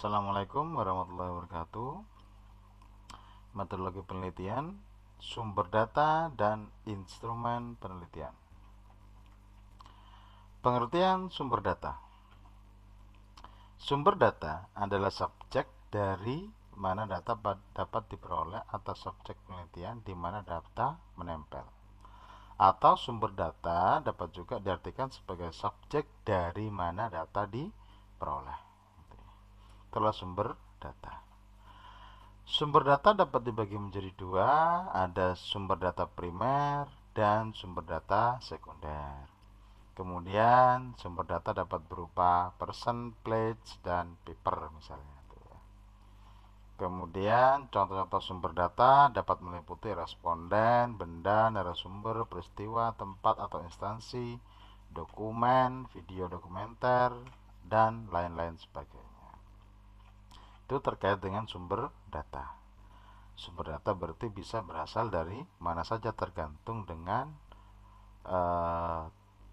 Assalamualaikum warahmatullahi wabarakatuh. Metodologi penelitian, sumber data, dan instrumen penelitian. Pengertian sumber data. Sumber data adalah subjek dari mana data dapat diperoleh atau subjek penelitian di mana data menempel. Atau sumber data dapat juga diartikan sebagai subjek dari mana data diperoleh. Itulah sumber data. Sumber data dapat dibagi menjadi dua, ada sumber data primer dan sumber data sekunder. Kemudian sumber data dapat berupa person, place, dan paper misalnya. Kemudian contoh-contoh sumber data dapat meliputi responden, benda, narasumber, peristiwa, tempat atau instansi, dokumen, video dokumenter, dan lain-lain sebagainya. Itu terkait dengan sumber data. Sumber data berarti bisa berasal dari mana saja tergantung dengan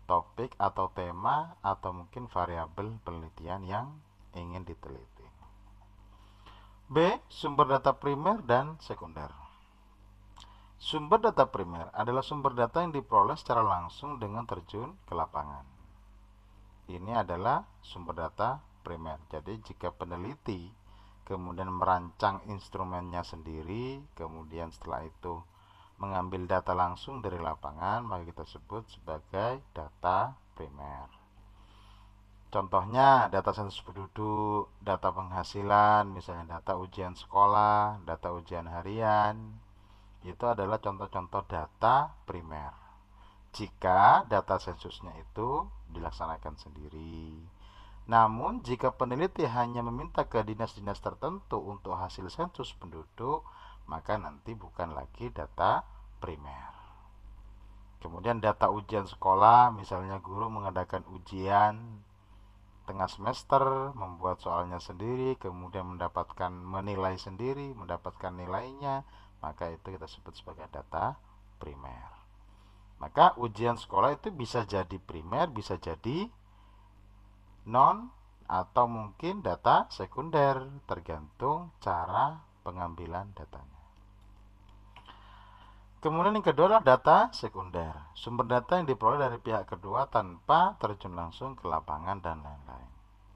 topik atau tema atau mungkin variabel penelitian yang ingin diteliti. B. Sumber data primer dan sekunder. Sumber data primer adalah sumber data yang diperoleh secara langsung dengan terjun ke lapangan. Ini adalah sumber data primer. Jadi jika peneliti kemudian merancang instrumennya sendiri, kemudian setelah itu mengambil data langsung dari lapangan, maka kita sebut sebagai data primer. Contohnya data sensus penduduk, data penghasilan, misalnya data ujian sekolah, data ujian harian. Itu adalah contoh-contoh data primer. Jika data sensusnya itu dilaksanakan sendiri. Namun, jika peneliti hanya meminta ke dinas-dinas tertentu untuk hasil sensus penduduk, maka nanti bukan lagi data primer. Kemudian data ujian sekolah, misalnya guru mengadakan ujian tengah semester, membuat soalnya sendiri, kemudian menilai sendiri, mendapatkan nilainya, maka itu kita sebut sebagai data primer. Maka ujian sekolah itu bisa jadi primer, bisa jadi non atau mungkin data sekunder, tergantung cara pengambilan datanya. Kemudian yang kedua adalah data sekunder, sumber data yang diperoleh dari pihak kedua tanpa terjun langsung ke lapangan dan lain-lain.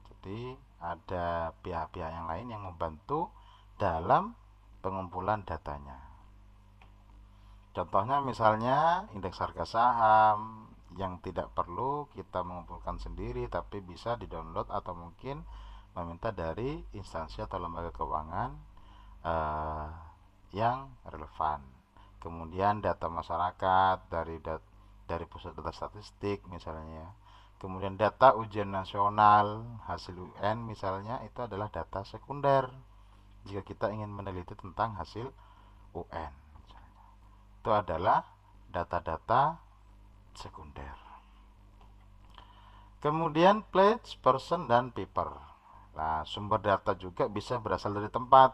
Jadi ada pihak-pihak yang lain yang membantu dalam pengumpulan datanya. Contohnya misalnya indeks harga saham yang tidak perlu kita mengumpulkan sendiri, tapi bisa di-download atau mungkin meminta dari instansi atau lembaga keuangan yang relevan. Kemudian data masyarakat dari pusat data statistik misalnya. Kemudian data ujian nasional hasil UN misalnya, itu adalah data sekunder jika kita ingin meneliti tentang hasil UN. Itu adalah data-data sekunder. Kemudian place, person, dan paper. Nah, sumber data juga bisa berasal dari tempat.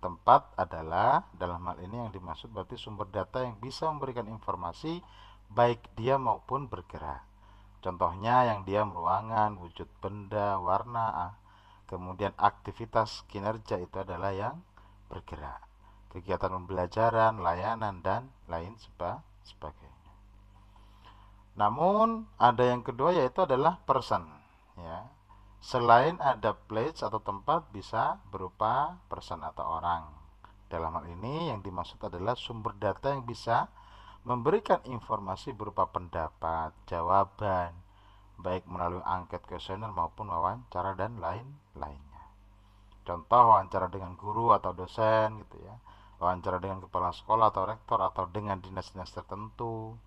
Tempat adalah dalam hal ini yang dimaksud berarti sumber data yang bisa memberikan informasi baik dia maupun bergerak. Contohnya yang diam ruangan, wujud benda, warna, kemudian aktivitas kinerja itu adalah yang bergerak. Kegiatan pembelajaran, layanan, dan lain sebagainya. Namun ada yang kedua yaitu adalah person, ya. Selain ada place atau tempat, bisa berupa person atau orang. Dalam hal ini yang dimaksud adalah sumber data yang bisa memberikan informasi berupa pendapat, jawaban, baik melalui angket, kuesioner maupun wawancara dan lain-lainnya. Contoh wawancara dengan guru atau dosen gitu ya. Wawancara dengan kepala sekolah atau rektor atau dengan dinas-dinas tertentu.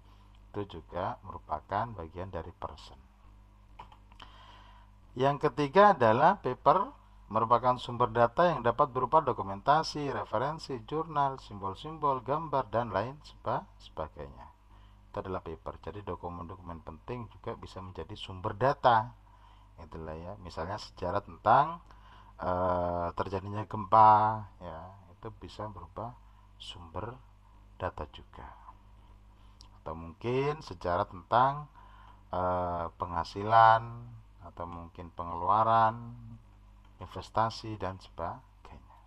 Itu juga merupakan bagian dari person. Yang ketiga adalah paper, merupakan sumber data yang dapat berupa dokumentasi, referensi, jurnal, simbol-simbol, gambar, dan lain sebagainya. Itu adalah paper. Jadi dokumen-dokumen penting juga bisa menjadi sumber data. Itulah ya, misalnya sejarah tentang terjadinya gempa, ya, itu bisa berupa sumber data juga. Atau mungkin sejarah tentang penghasilan atau mungkin pengeluaran investasi, dan sebagainya.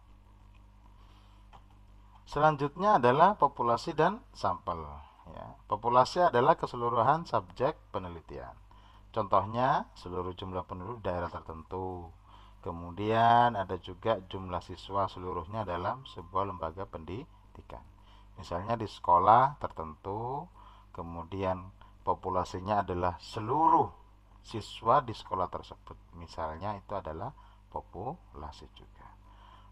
Selanjutnya adalah populasi dan sampel. Ya, populasi adalah keseluruhan subjek penelitian. Contohnya, seluruh jumlah penduduk daerah tertentu. Kemudian ada juga jumlah siswa seluruhnya dalam sebuah lembaga pendidikan. Misalnya di sekolah tertentu, kemudian populasinya adalah seluruh siswa di sekolah tersebut. Misalnya itu adalah populasi juga.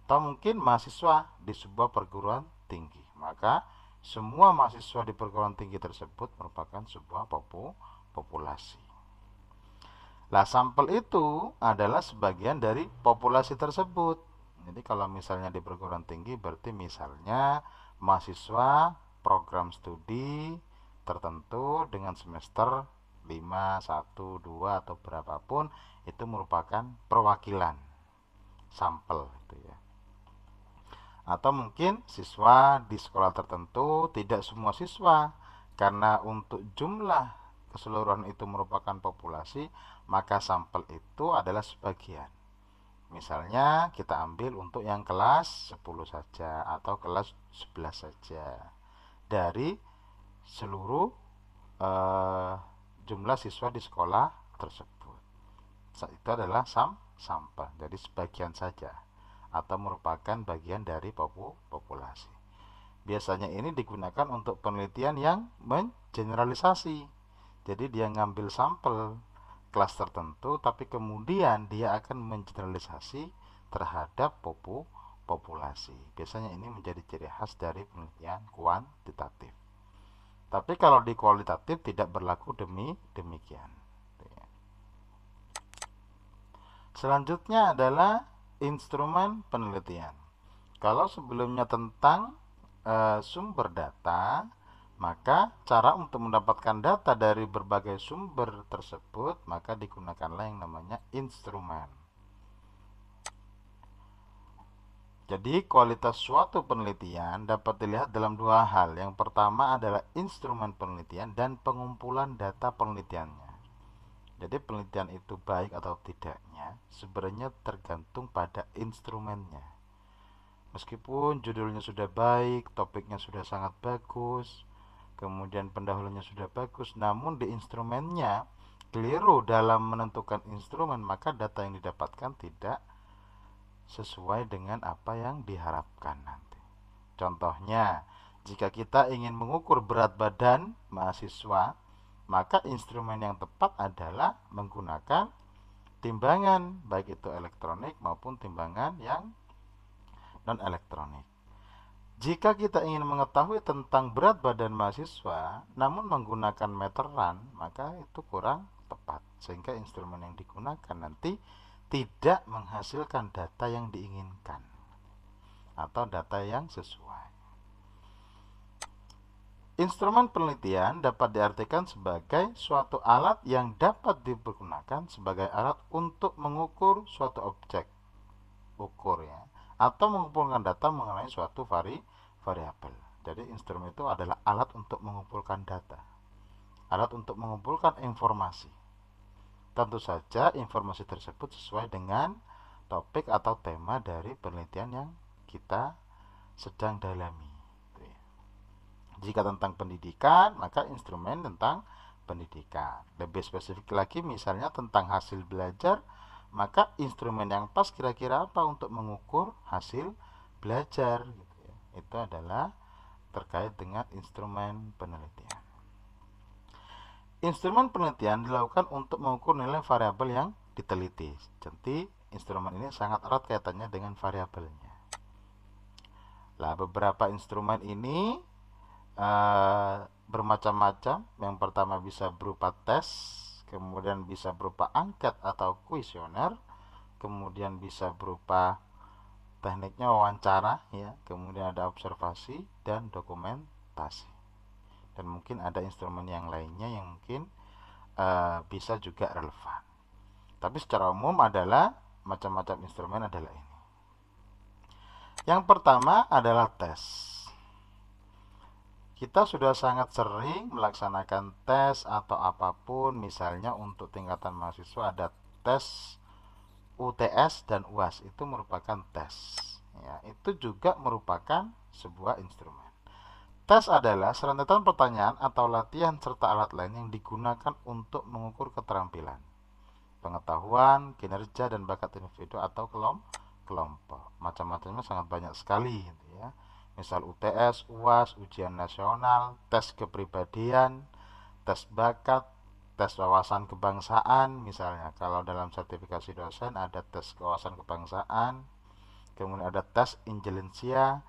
Atau mungkin mahasiswa di sebuah perguruan tinggi. Maka semua mahasiswa di perguruan tinggi tersebut merupakan sebuah populasi. Lah, sampel itu adalah sebagian dari populasi tersebut. Jadi kalau misalnya di perguruan tinggi berarti misalnya mahasiswa program studi tertentu dengan semester 5, 1, 2 atau berapapun, itu merupakan perwakilan sampel itu ya. Atau mungkin siswa di sekolah tertentu, tidak semua siswa, karena untuk jumlah keseluruhan itu merupakan populasi, maka sampel itu adalah sebagian. Misalnya kita ambil untuk yang kelas 10 saja atau kelas 11 saja dari seluruh jumlah siswa di sekolah tersebut. Itu adalah sampel, jadi sebagian saja atau merupakan bagian dari populasi. Biasanya ini digunakan untuk penelitian yang mengeneralisasi. Jadi dia ngambil sampel kelas tertentu, tapi kemudian dia akan mengeneralisasi terhadap populasi. Biasanya ini menjadi ciri khas dari penelitian kuantitatif. Tapi kalau di kualitatif tidak berlaku demikian. Selanjutnya adalah instrumen penelitian. Kalau sebelumnya tentang sumber data, maka cara untuk mendapatkan data dari berbagai sumber tersebut maka digunakanlah yang namanya instrumen. Jadi kualitas suatu penelitian dapat dilihat dalam dua hal. Yang pertama adalah instrumen penelitian dan pengumpulan data penelitiannya. Jadi penelitian itu baik atau tidaknya sebenarnya tergantung pada instrumennya. Meskipun judulnya sudah baik, topiknya sudah sangat bagus, kemudian pendahulunya sudah bagus, namun di instrumennya keliru dalam menentukan instrumen, maka data yang didapatkan tidak sesuai dengan apa yang diharapkan nanti. Contohnya, jika kita ingin mengukur berat badan mahasiswa, maka instrumen yang tepat adalah menggunakan timbangan, baik itu elektronik maupun timbangan yang non elektronik. Jika kita ingin mengetahui tentang berat badan mahasiswa namun menggunakan meteran, maka itu kurang tepat, sehingga instrumen yang digunakan nanti tidak menghasilkan data yang diinginkan atau data yang sesuai. Instrumen penelitian dapat diartikan sebagai suatu alat yang dapat digunakan sebagai alat untuk mengukur suatu objek ukur ya, atau mengumpulkan data mengenai suatu variabel. Jadi instrumen itu adalah alat untuk mengumpulkan data, alat untuk mengumpulkan informasi. Tentu saja informasi tersebut sesuai dengan topik atau tema dari penelitian yang kita sedang dalami. Jika tentang pendidikan, maka instrumen tentang pendidikan. Lebih spesifik lagi, misalnya tentang hasil belajar, maka instrumen yang pas kira-kira apa untuk mengukur hasil belajar gitu ya. Itu adalah terkait dengan instrumen penelitian. Instrumen penelitian dilakukan untuk mengukur nilai variabel yang diteliti. Jadi instrumen ini sangat erat kaitannya dengan variabelnya. Lah, beberapa instrumen ini bermacam-macam. Yang pertama bisa berupa tes, kemudian bisa berupa angket atau kuesioner, kemudian bisa berupa tekniknya wawancara ya, kemudian ada observasi dan dokumentasi, dan mungkin ada instrumen yang lainnya yang mungkin bisa juga relevan. Tapi secara umum adalah macam-macam instrumen adalah ini. Yang pertama adalah tes. Kita sudah sangat sering melaksanakan tes atau apapun, misalnya untuk tingkatan mahasiswa ada tes UTS dan UAS itu merupakan tes. Ya, itu juga merupakan sebuah instrumen. Tes adalah serangkaian pertanyaan atau latihan serta alat lain yang digunakan untuk mengukur keterampilan, pengetahuan, kinerja, dan bakat individu atau kelompok. Macam-macamnya sangat banyak sekali gitu ya. Misal UTS, UAS, ujian nasional, tes kepribadian, tes bakat, tes wawasan kebangsaan. Misalnya kalau dalam sertifikasi dosen ada tes wawasan kebangsaan, kemudian ada tes intelijensia,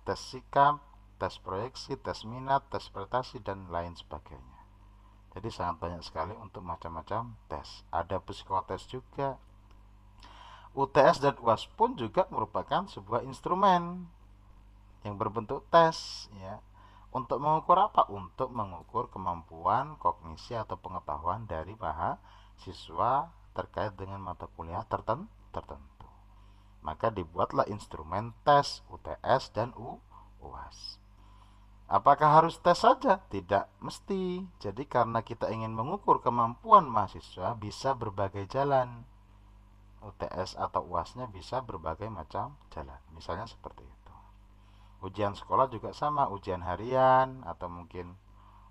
tes sikap, tes proyeksi, tes minat, tes prestasi, dan lain sebagainya. Jadi sangat banyak sekali untuk macam-macam tes. Ada psikotes juga. UTS dan UAS pun juga merupakan sebuah instrumen yang berbentuk tes ya. Untuk mengukur apa? Untuk mengukur kemampuan kognisi atau pengetahuan dari mahasiswa terkait dengan mata kuliah tertentu. Maka dibuatlah instrumen tes UTS dan UAS. Apakah harus tes saja? Tidak mesti. Jadi karena kita ingin mengukur kemampuan mahasiswa bisa berbagai jalan. UTS atau UASnya bisa berbagai macam jalan. Misalnya seperti itu. Ujian sekolah juga sama, ujian harian atau mungkin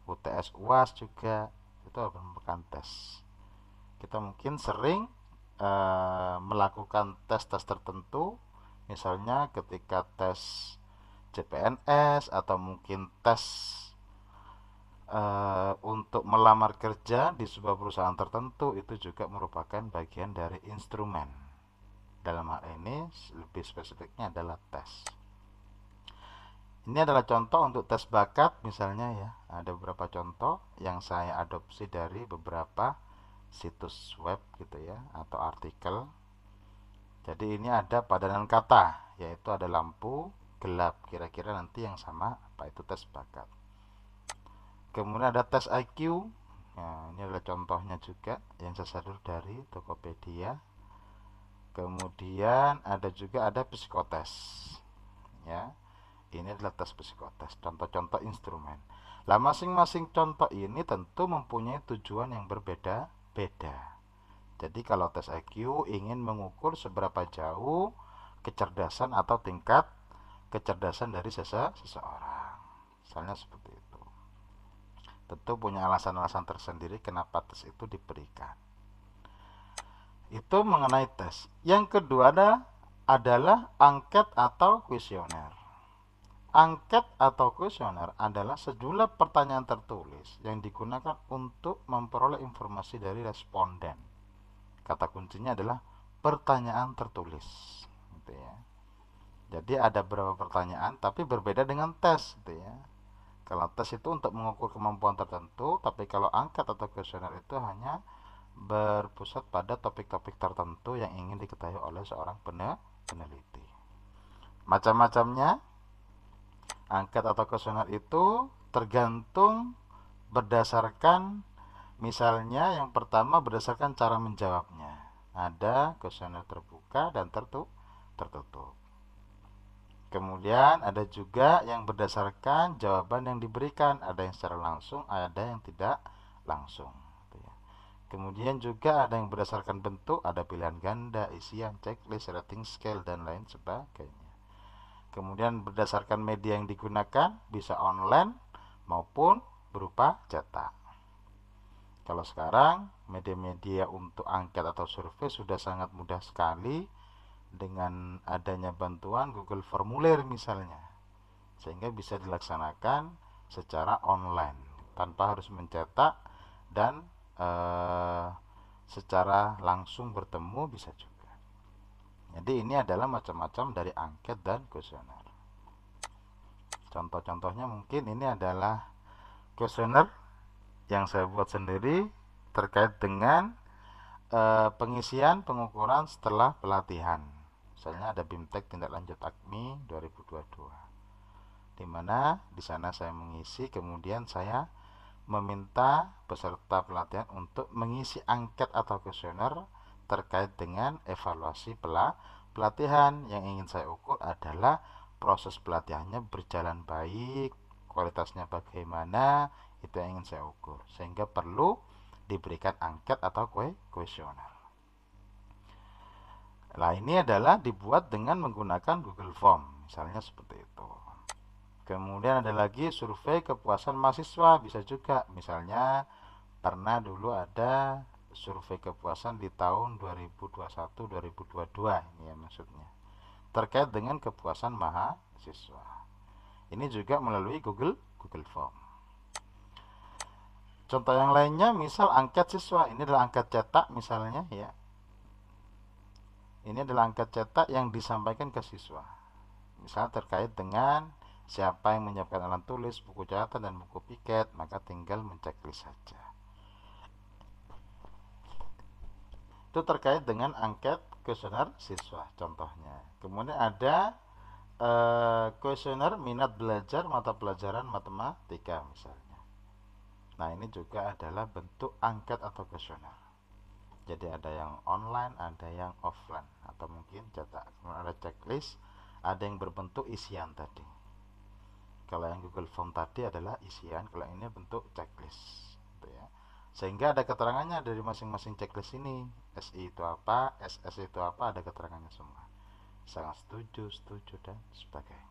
UTS UAS juga itu merupakan tes. Kita mungkin sering melakukan tes-tes tertentu, misalnya ketika tes CPNS atau mungkin tes untuk melamar kerja di sebuah perusahaan tertentu, itu juga merupakan bagian dari instrumen. Dalam hal ini lebih spesifiknya adalah tes. Ini adalah contoh untuk tes bakat misalnya ya. Ada beberapa contoh yang saya adopsi dari beberapa situs web gitu ya atau artikel. Jadi ini ada padanan kata, yaitu ada lampu, gelap. Kira-kira nanti yang sama apa itu tes bakat. Kemudian ada tes IQ. Nah, ini adalah contohnya juga yang saya sadur dari Tokopedia. Kemudian ada psikotes. Ya, ini adalah tes psikotes. Contoh-contoh instrumen. Lah masing-masing contoh ini tentu mempunyai tujuan yang berbeda-beda. Jadi kalau tes IQ ingin mengukur seberapa jauh kecerdasan atau tingkat kecerdasan dari seseorang. Misalnya seperti itu. Tentu punya alasan-alasan tersendiri kenapa tes itu diberikan. Itu mengenai tes. Yang kedua adalah angket atau kuesioner. Angket atau kuesioner adalah sejumlah pertanyaan tertulis yang digunakan untuk memperoleh informasi dari responden. Kata kuncinya adalah pertanyaan tertulis gitu ya. Jadi ada beberapa pertanyaan tapi berbeda dengan tes gitu ya. Kalau tes itu untuk mengukur kemampuan tertentu, tapi kalau angket atau kuesioner itu hanya berpusat pada topik-topik tertentu yang ingin diketahui oleh seorang peneliti. Macam-macamnya angket atau kuesioner itu tergantung berdasarkan, misalnya yang pertama berdasarkan cara menjawabnya. Ada kuesioner terbuka dan tertutup. Kemudian ada juga yang berdasarkan jawaban yang diberikan, ada yang secara langsung, ada yang tidak langsung. Kemudian juga ada yang berdasarkan bentuk, ada pilihan ganda, isian, checklist, rating scale, dan lain sebagainya. Kemudian berdasarkan media yang digunakan, bisa online maupun berupa cetak. Kalau sekarang media-media untuk angket atau survei sudah sangat mudah sekali dengan adanya bantuan Google Formulir misalnya, sehingga bisa dilaksanakan secara online tanpa harus mencetak dan secara langsung bertemu bisa juga. Jadi ini adalah macam-macam dari angket dan kuesioner. Contoh-contohnya mungkin ini adalah kuesioner yang saya buat sendiri terkait dengan pengisian pengukuran setelah pelatihan. Misalnya ada BIMTEK tindak lanjut AKMI 2022. Di mana di sana saya mengisi, kemudian saya meminta peserta pelatihan untuk mengisi angket atau kuesioner terkait dengan evaluasi pelatihan. Yang ingin saya ukur adalah proses pelatihannya berjalan baik, kualitasnya bagaimana, itu yang ingin saya ukur. Sehingga perlu diberikan angket atau kuesioner. Nah, ini adalah dibuat dengan menggunakan Google Form, misalnya seperti itu. Kemudian ada lagi survei kepuasan mahasiswa, bisa juga. Misalnya pernah dulu ada survei kepuasan di tahun 2021-2022 ini ya maksudnya. Terkait dengan kepuasan mahasiswa. Ini juga melalui Google Form. Contoh yang lainnya misal angket siswa, ini adalah angket cetak misalnya ya. Ini adalah angket cetak yang disampaikan ke siswa. Misal terkait dengan siapa yang menyiapkan alat tulis, buku catatan dan buku piket, maka tinggal menceklis saja. Itu terkait dengan angket kuesioner siswa contohnya. Kemudian ada kuesioner minat belajar mata pelajaran matematika misalnya. Nah, ini juga adalah bentuk angket atau kuesioner. Jadi ada yang online, ada yang offline atau mungkin cetak. Kemudian ada checklist, ada yang berbentuk isian tadi. Kalau yang Google Form tadi adalah isian, kalau ini bentuk checklist gitu ya. Sehingga ada keterangannya dari masing-masing checklist ini. SI itu apa, SS itu apa, ada keterangannya semua. Sangat setuju, setuju dan sebagainya.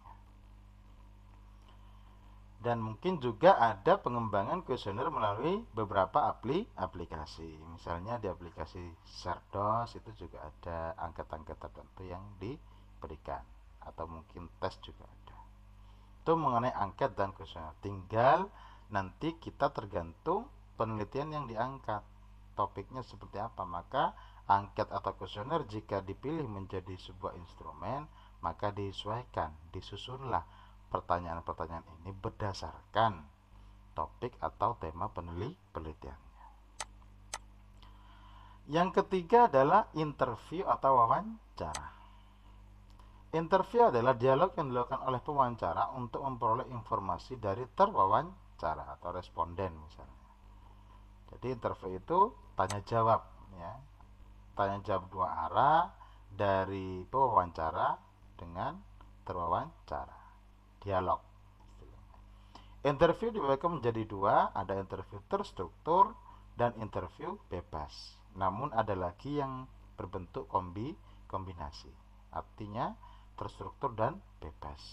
Dan mungkin juga ada pengembangan kuesioner melalui beberapa aplikasi. Misalnya di aplikasi Cerdos itu juga ada angket-angket tertentu yang diberikan, atau mungkin tes juga ada. Itu mengenai angket dan kuesioner. Tinggal nanti kita tergantung penelitian yang diangkat, topiknya seperti apa. Maka angket atau kuesioner jika dipilih menjadi sebuah instrumen, maka disesuaikan, disusunlah pertanyaan-pertanyaan ini berdasarkan topik atau tema penelitiannya. Yang ketiga adalah interview atau wawancara. Interview adalah dialog yang dilakukan oleh pewawancara untuk memperoleh informasi dari terwawancara atau responden misalnya. Jadi interview itu tanya jawab ya. Tanya jawab dua arah dari pewawancara dengan terwawancara. Dialog. Interview dibagi menjadi dua, ada interview terstruktur dan interview bebas. Namun ada lagi yang berbentuk kombinasi. Artinya terstruktur dan bebas.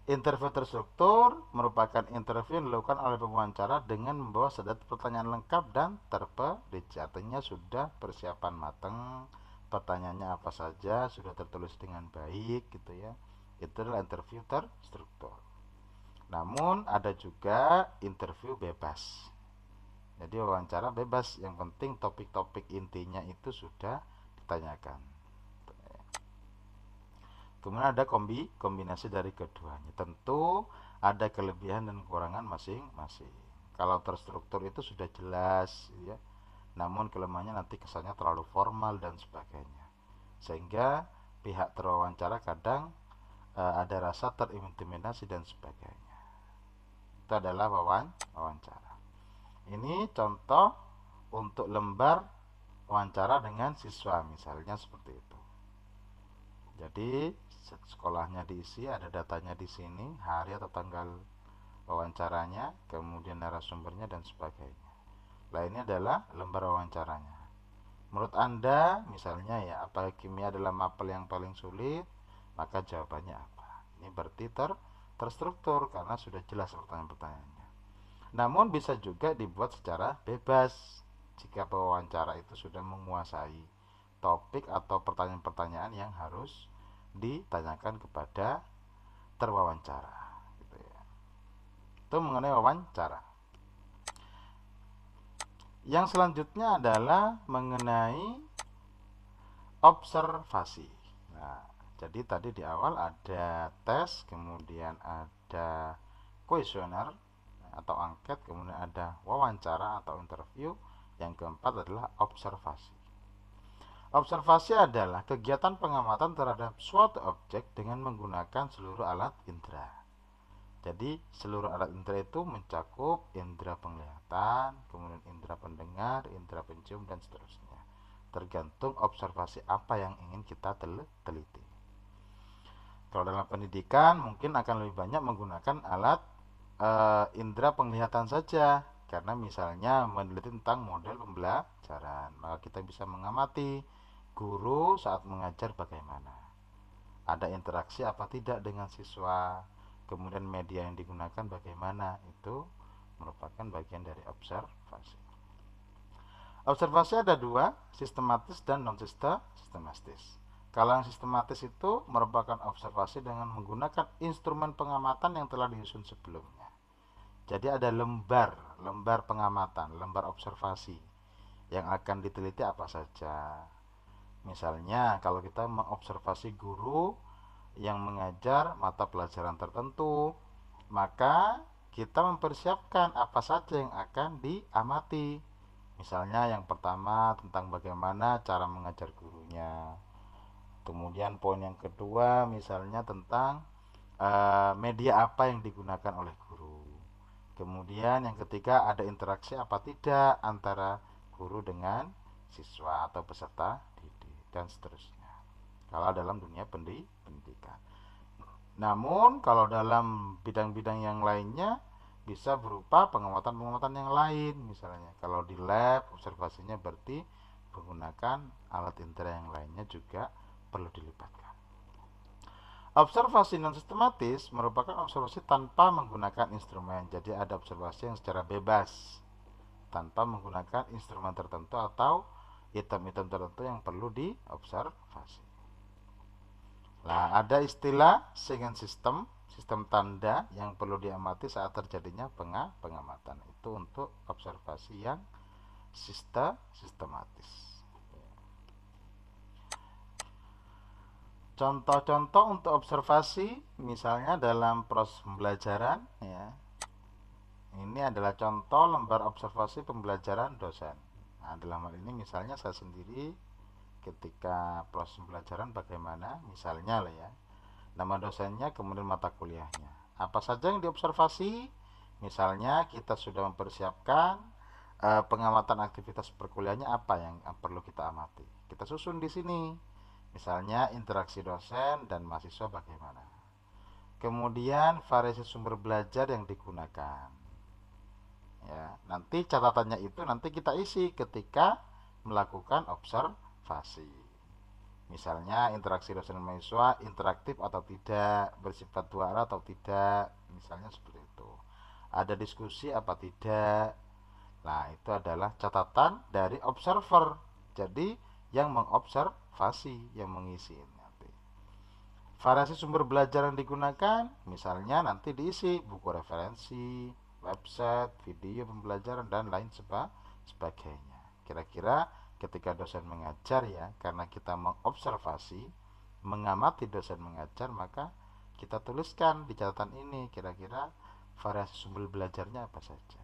Interview terstruktur merupakan interview yang dilakukan oleh pewawancara dengan membawa sedat pertanyaan lengkap dan terperinci. Artinya sudah persiapan matang, pertanyaannya apa saja sudah tertulis dengan baik gitu ya. Itu adalah interview terstruktur. Namun ada juga interview bebas. Jadi wawancara bebas, yang penting topik-topik intinya itu sudah ditanyakan. Kemudian ada kombinasi dari keduanya. Tentu ada kelebihan dan kekurangan masing-masing. Kalau terstruktur itu sudah jelas ya. Namun kelemahannya nanti kesannya terlalu formal dan sebagainya. Sehingga pihak terwawancara kadang ada rasa terintimidasi dan sebagainya. Itu adalah wawancara. Ini contoh untuk lembar wawancara dengan siswa misalnya seperti itu. Jadi sekolahnya diisi, ada datanya di sini, hari atau tanggal wawancaranya, kemudian narasumbernya dan sebagainya. Nah, ini adalah lembar wawancaranya. Menurut Anda misalnya ya, apa kimia adalah mapel yang paling sulit? Maka jawabannya apa? Ini berarti terstruktur karena sudah jelas pertanyaan-pertanyaannya. Namun bisa juga dibuat secara bebas jika pewawancara itu sudah menguasai topik atau pertanyaan-pertanyaan yang harus ditanyakan kepada terwawancara gitu ya. Itu mengenai wawancara. Yang selanjutnya adalah mengenai observasi. Nah, jadi tadi di awal ada tes, kemudian ada kuesioner atau angket, kemudian ada wawancara atau interview, yang keempat adalah observasi. Observasi adalah kegiatan pengamatan terhadap suatu objek dengan menggunakan seluruh alat indera. Jadi seluruh alat indera itu mencakup indera penglihatan, kemudian indera pendengar, indera pencium dan seterusnya. Tergantung observasi apa yang ingin kita teliti. Kalau dalam pendidikan mungkin akan lebih banyak menggunakan alat indera penglihatan saja, karena misalnya meneliti tentang model pembelajaran, maka kita bisa mengamati guru saat mengajar bagaimana, ada interaksi apa tidak dengan siswa, kemudian media yang digunakan bagaimana, itu merupakan bagian dari observasi. Observasi ada dua, sistematis dan non sistematis. Kalau yang sistematis itu merupakan observasi dengan menggunakan instrumen pengamatan yang telah disusun sebelumnya. Jadi ada lembar pengamatan, lembar observasi yang akan diteliti apa saja. Misalnya kalau kita mengobservasi guru yang mengajar mata pelajaran tertentu, maka kita mempersiapkan apa saja yang akan diamati. Misalnya yang pertama tentang bagaimana cara mengajar gurunya. Kemudian poin yang kedua misalnya tentang media apa yang digunakan oleh guru. Kemudian yang ketiga ada interaksi apa tidak antara guru dengan siswa atau peserta didik dan seterusnya. Kalau dalam dunia pendidikan. Namun kalau dalam bidang-bidang yang lainnya bisa berupa pengamatan-pengamatan yang lain. Misalnya kalau di lab observasinya berarti menggunakan alat indera yang lainnya juga perlu dilibatkan. Observasi non sistematis merupakan observasi tanpa menggunakan instrumen. Jadi ada observasi yang secara bebas tanpa menggunakan instrumen tertentu atau item-item tertentu yang perlu diobservasi. Nah, ada istilah second system, sistem tanda yang perlu diamati saat terjadinya pengamatan. Itu untuk observasi yang sistematis. Contoh-contoh untuk observasi misalnya dalam proses pembelajaran ya. Ini adalah contoh lembar observasi pembelajaran dosen. Nah, dalam hal ini misalnya saya sendiri ketika proses pembelajaran bagaimana, misalnya lah ya. Nama dosennya kemudian mata kuliahnya. Apa saja yang diobservasi? Misalnya kita sudah mempersiapkan pengamatan aktivitas perkuliahannya apa yang perlu kita amati. Kita susun di sini. Misalnya interaksi dosen dan mahasiswa bagaimana. Kemudian variasi sumber belajar yang digunakan. Ya, nanti catatannya itu nanti kita isi ketika melakukan observasi. Misalnya interaksi dosen dan mahasiswa interaktif atau tidak, bersifat dua arah atau tidak, misalnya seperti itu. Ada diskusi apa tidak. Nah, itu adalah catatan dari observer. Jadi yang mengobservasi, yang mengisi nanti. Variasi sumber belajar yang digunakan, misalnya nanti diisi buku referensi, website, video pembelajaran dan lain sebagainya. Kira-kira ketika dosen mengajar ya, karena kita mengobservasi, mengamati dosen mengajar, maka kita tuliskan di catatan ini kira-kira variasi sumber belajarnya apa saja.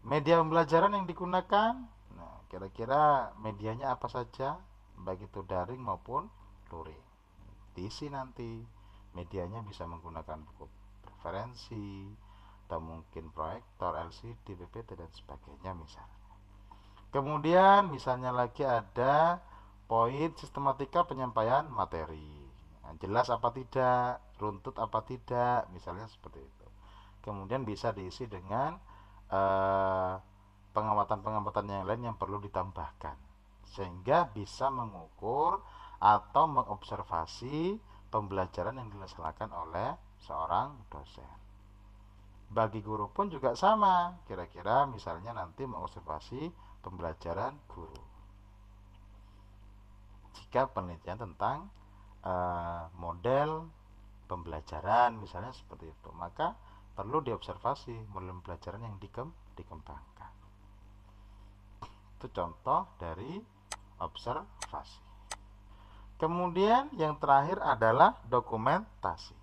Media pembelajaran yang digunakan, nah kira-kira medianya apa saja, baik itu daring maupun luring. Diisi nanti medianya bisa menggunakan buku referensi atau mungkin proyektor, LCD, PPT dan sebagainya misalnya. Kemudian misalnya lagi ada poin sistematika penyampaian materi. Nah, jelas apa tidak, runtut apa tidak, misalnya seperti itu. Kemudian bisa diisi dengan pengamatan-pengamatan yang lain yang perlu ditambahkan sehingga bisa mengukur atau mengobservasi pembelajaran yang dilaksanakan oleh seorang dosen. Bagi guru pun juga sama, kira-kira misalnya nanti mengobservasi pembelajaran guru. Jika penelitian tentang model pembelajaran misalnya seperti itu, maka perlu diobservasi model pembelajaran yang dikembangkan. Itu contoh dari observasi. Kemudian yang terakhir adalah dokumentasi.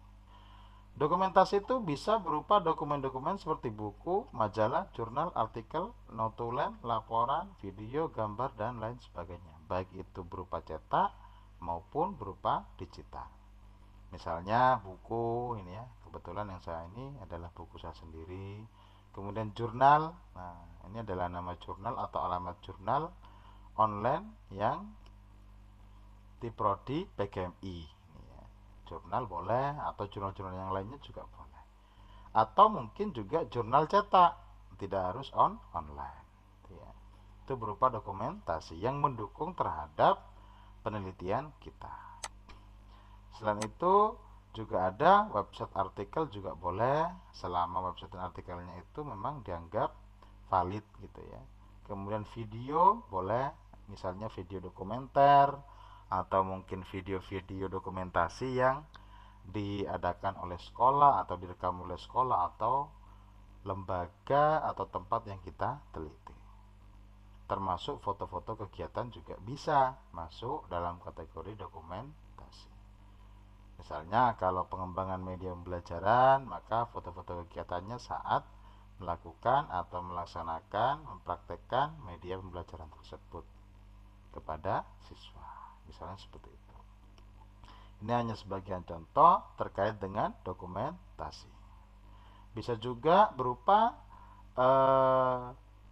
Dokumentasi itu bisa berupa dokumen-dokumen seperti buku, majalah, jurnal, artikel, notulen, laporan, video, gambar, dan lain sebagainya. Baik itu berupa cetak maupun berupa digital. Misalnya buku ini ya, kebetulan yang saya ini adalah buku saya sendiri. Kemudian jurnal, nah ini adalah nama jurnal atau alamat jurnal online yang diprodi PGMI. Ya. Jurnal boleh atau jurnal-jurnal yang lainnya juga boleh. Atau mungkin juga jurnal cetak, tidak harus online. Ya. Itu berupa dokumentasi yang mendukung terhadap penelitian kita. Selain itu juga ada website artikel juga boleh, selama website dan artikelnya itu memang dianggap valid gitu ya. Kemudian video boleh, misalnya video dokumenter atau mungkin video-video dokumentasi yang diadakan oleh sekolah atau direkam oleh sekolah atau lembaga atau tempat yang kita teliti. Termasuk foto-foto kegiatan juga bisa masuk dalam kategori dokumentasi. Misalnya kalau pengembangan media pembelajaran, maka foto-foto kegiatannya saat melakukan atau melaksanakan, mempraktekkan media pembelajaran tersebut kepada siswa. Misalnya seperti itu. Ini hanya sebagian contoh terkait dengan dokumentasi. Bisa juga berupa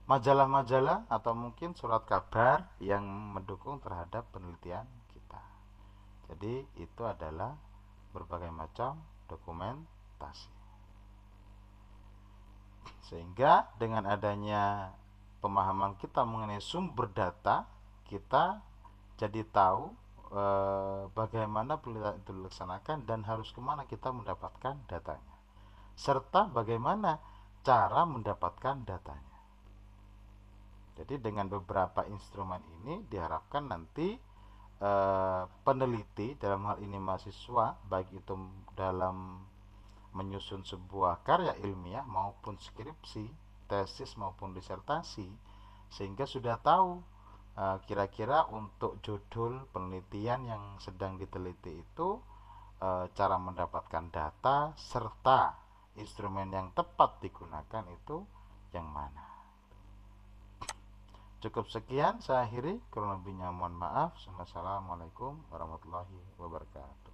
majalah-majalah atau mungkin surat kabar yang mendukung terhadap penelitian kita. Jadi itu adalah berbagai macam dokumentasi. Sehingga dengan adanya pemahaman kita mengenai sumber data, kita jadi tahu bagaimana penelitian itu dilaksanakan dan harus kemana kita mendapatkan datanya, serta bagaimana cara mendapatkan datanya. Jadi dengan beberapa instrumen ini diharapkan nanti peneliti, dalam hal ini mahasiswa, baik itu dalam menyusun sebuah karya ilmiah maupun skripsi, tesis maupun disertasi, sehingga sudah tahu kira-kira untuk judul penelitian yang sedang diteliti itu cara mendapatkan data serta instrumen yang tepat digunakan itu yang mana. Cukup sekian, saya akhiri. Kurang lebihnya mohon maaf. Wassalamualaikum warahmatullahi wabarakatuh.